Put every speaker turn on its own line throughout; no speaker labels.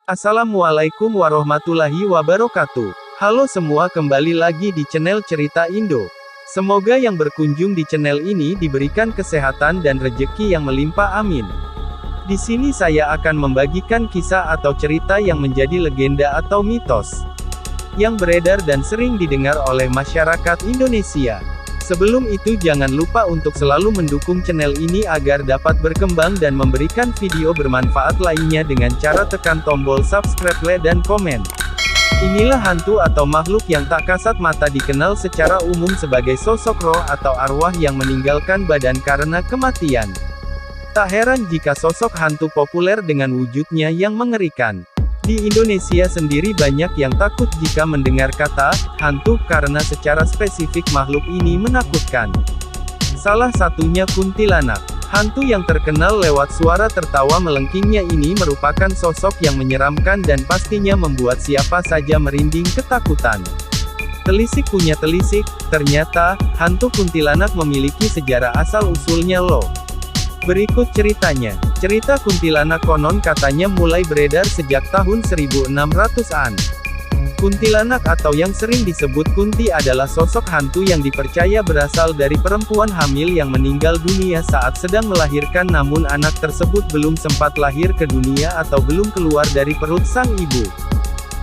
Assalamualaikum warahmatullahi wabarakatuh. Halo semua, kembali lagi di channel Cerita Indo. Semoga yang berkunjung di channel ini diberikan kesehatan dan rejeki yang melimpah, amin. Di sini saya akan membagikan kisah atau cerita yang menjadi legenda atau mitos yang beredar dan sering didengar oleh masyarakat Indonesia. Sebelum itu jangan lupa untuk selalu mendukung channel ini agar dapat berkembang dan memberikan video bermanfaat lainnya dengan cara tekan tombol subscribe, like, dan komen. Inilah hantu atau makhluk yang tak kasat mata, dikenal secara umum sebagai sosok roh atau arwah yang meninggalkan badan karena kematian. Tak heran jika sosok hantu populer dengan wujudnya yang mengerikan. Di Indonesia sendiri banyak yang takut jika mendengar kata hantu karena secara spesifik makhluk ini menakutkan. Salah satunya kuntilanak. Hantu yang terkenal lewat suara tertawa melengkingnya ini merupakan sosok yang menyeramkan dan pastinya membuat siapa saja merinding ketakutan. Telisik punya telisik, ternyata hantu kuntilanak memiliki sejarah asal-usulnya loh. Berikut ceritanya. Cerita kuntilanak konon katanya mulai beredar sejak tahun 1600-an. Kuntilanak atau yang sering disebut Kunti adalah sosok hantu yang dipercaya berasal dari perempuan hamil yang meninggal dunia saat sedang melahirkan, namun anak tersebut belum sempat lahir ke dunia atau belum keluar dari perut sang ibu.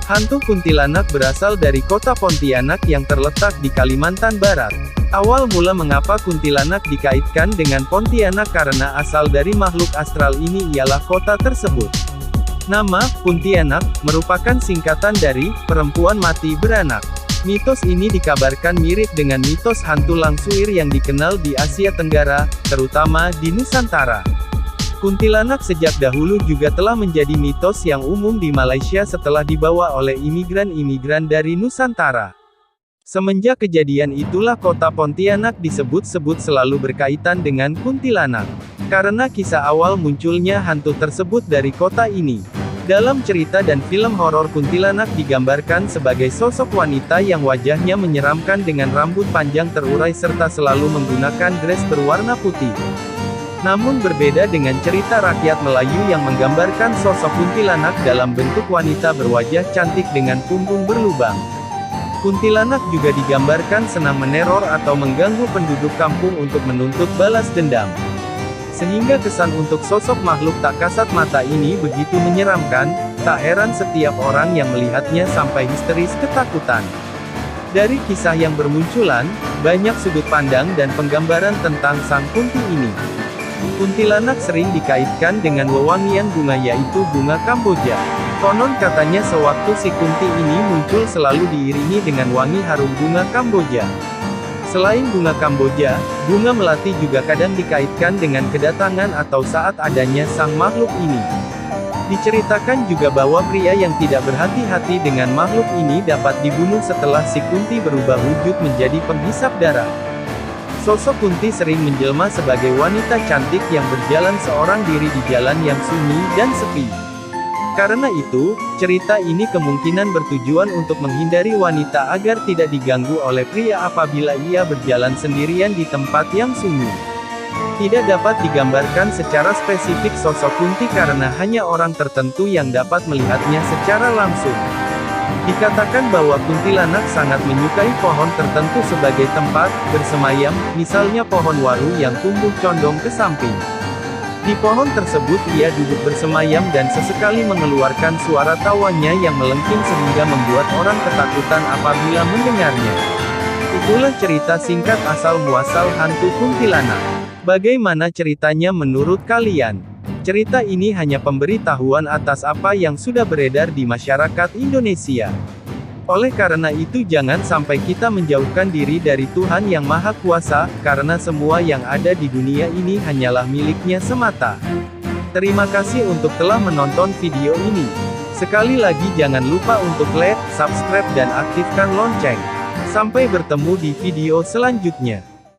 Hantu kuntilanak berasal dari kota Pontianak yang terletak di Kalimantan Barat. Awal mula mengapa kuntilanak dikaitkan dengan Pontianak karena asal dari makhluk astral ini ialah kota tersebut. Nama Pontianak merupakan singkatan dari perempuan mati beranak. Mitos ini dikabarkan mirip dengan mitos hantu Langsuir yang dikenal di Asia Tenggara, terutama di Nusantara. Kuntilanak sejak dahulu juga telah menjadi mitos yang umum di Malaysia setelah dibawa oleh imigran-imigran dari Nusantara. Semenjak kejadian itulah kota Pontianak disebut-sebut selalu berkaitan dengan kuntilanak. Karena kisah awal munculnya hantu tersebut dari kota ini. Dalam cerita dan film horor, kuntilanak digambarkan sebagai sosok wanita yang wajahnya menyeramkan dengan rambut panjang terurai serta selalu menggunakan dress berwarna putih. Namun berbeda dengan cerita rakyat Melayu yang menggambarkan sosok kuntilanak dalam bentuk wanita berwajah cantik dengan punggung berlubang. Kuntilanak juga digambarkan senang meneror atau mengganggu penduduk kampung untuk menuntut balas dendam. Sehingga kesan untuk sosok makhluk tak kasat mata ini begitu menyeramkan, tak heran setiap orang yang melihatnya sampai histeris ketakutan. Dari kisah yang bermunculan, banyak sudut pandang dan penggambaran tentang sang Kunti ini. Kuntilanak sering dikaitkan dengan wewangian bunga, yaitu bunga Kamboja. Konon katanya sewaktu si Kunti ini muncul selalu diiringi dengan wangi harum bunga Kamboja. Selain bunga Kamboja, bunga melati juga kadang dikaitkan dengan kedatangan atau saat adanya sang makhluk ini. Diceritakan juga bahwa pria yang tidak berhati-hati dengan makhluk ini dapat dibunuh setelah si Kunti berubah wujud menjadi penghisap darah. Sosok Kunti sering menjelma sebagai wanita cantik yang berjalan seorang diri di jalan yang sunyi dan sepi. Karena itu, cerita ini kemungkinan bertujuan untuk menghindari wanita agar tidak diganggu oleh pria apabila ia berjalan sendirian di tempat yang sunyi. Tidak dapat digambarkan secara spesifik sosok Kunti karena hanya orang tertentu yang dapat melihatnya secara langsung. Dikatakan bahwa kuntilanak sangat menyukai pohon tertentu sebagai tempat bersemayam, misalnya pohon waru yang tumbuh condong ke samping. Di pohon tersebut ia duduk bersemayam dan sesekali mengeluarkan suara tawanya yang melengking sehingga membuat orang ketakutan apabila mendengarnya. Itulah cerita singkat asal-muasal hantu kuntilanak. Bagaimana ceritanya menurut kalian? Cerita ini hanya pemberitahuan atas apa yang sudah beredar di masyarakat Indonesia. Oleh karena itu jangan sampai kita menjauhkan diri dari Tuhan Yang Maha Kuasa, karena semua yang ada di dunia ini hanyalah miliknya semata. Terima kasih untuk telah menonton video ini. Sekali lagi jangan lupa untuk like, subscribe dan aktifkan lonceng. Sampai bertemu di video selanjutnya.